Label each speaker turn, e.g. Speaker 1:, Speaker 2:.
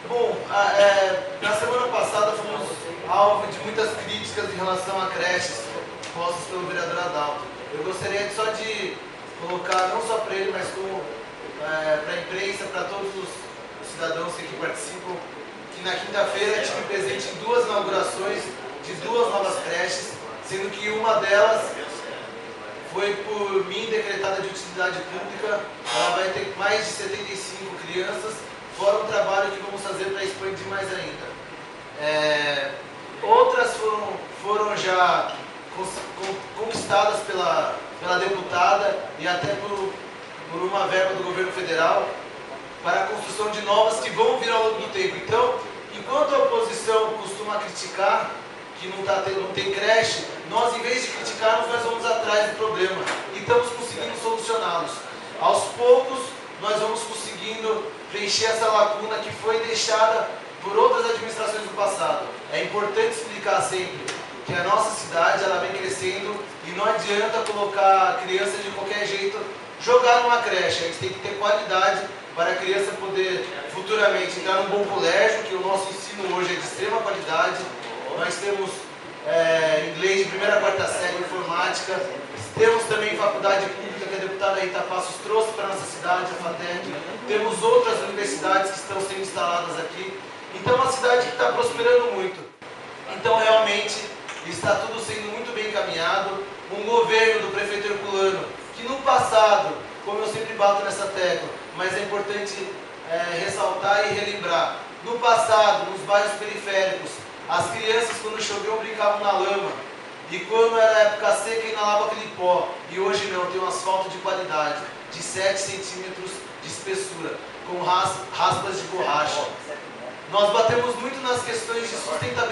Speaker 1: Bom, na semana passada fomos alvo de muitas críticas em relação a creches postas pelo vereador Adalto. Eu gostaria só de colocar, não só para ele, mas como para a imprensa, para todos os cidadãos que aqui participam, que na quinta-feira tive presente em duas inaugurações de duas novas creches, sendo que uma delas foi por mim decretada de utilidade pública. Ela vai ter mais de 75 crianças, fora um trabalho que vamos fazer para expandir mais ainda. Outras foram já conquistadas pela deputada e até por uma verba do governo federal para a construção de novas que vão vir ao longo do tempo. Então, enquanto a oposição costuma criticar que não tem creche, nós, em vez de criticarmos, nós vamos atrás do problema e estamos conseguindo solucioná-los. Aos poucos, nós vamos conseguindo preencher essa lacuna que foi deixada por outras administrações do passado. É importante explicar sempre que a nossa cidade ela vem crescendo e não adianta colocar a criança de qualquer jeito, jogar numa creche. A gente tem que ter qualidade para a criança poder futuramente entrar num bom colégio, que o nosso ensino hoje é de extrema qualidade. Nós temos inglês de primeira a quarta série, informática. Temos também faculdade pública que a deputada Rita Passos trouxe para a nossa cidade, a FATEC. Temos outras universidades que estão sendo instaladas aqui. Então é uma cidade que está prosperando muito. Então realmente está tudo sendo muito bem encaminhado. Um governo do prefeito Herculano, que no passado, como eu sempre bato nessa tecla, mas é importante ressaltar e relembrar, no passado, nos bairros periféricos, as crianças quando choviam brincavam na lama, e quando era época seca inalavam aquele pó, e hoje não, tem um asfalto de qualidade, de 7 centímetros de espessura, com raspas de borracha. Nós batemos muito nas questões de sustentabilidade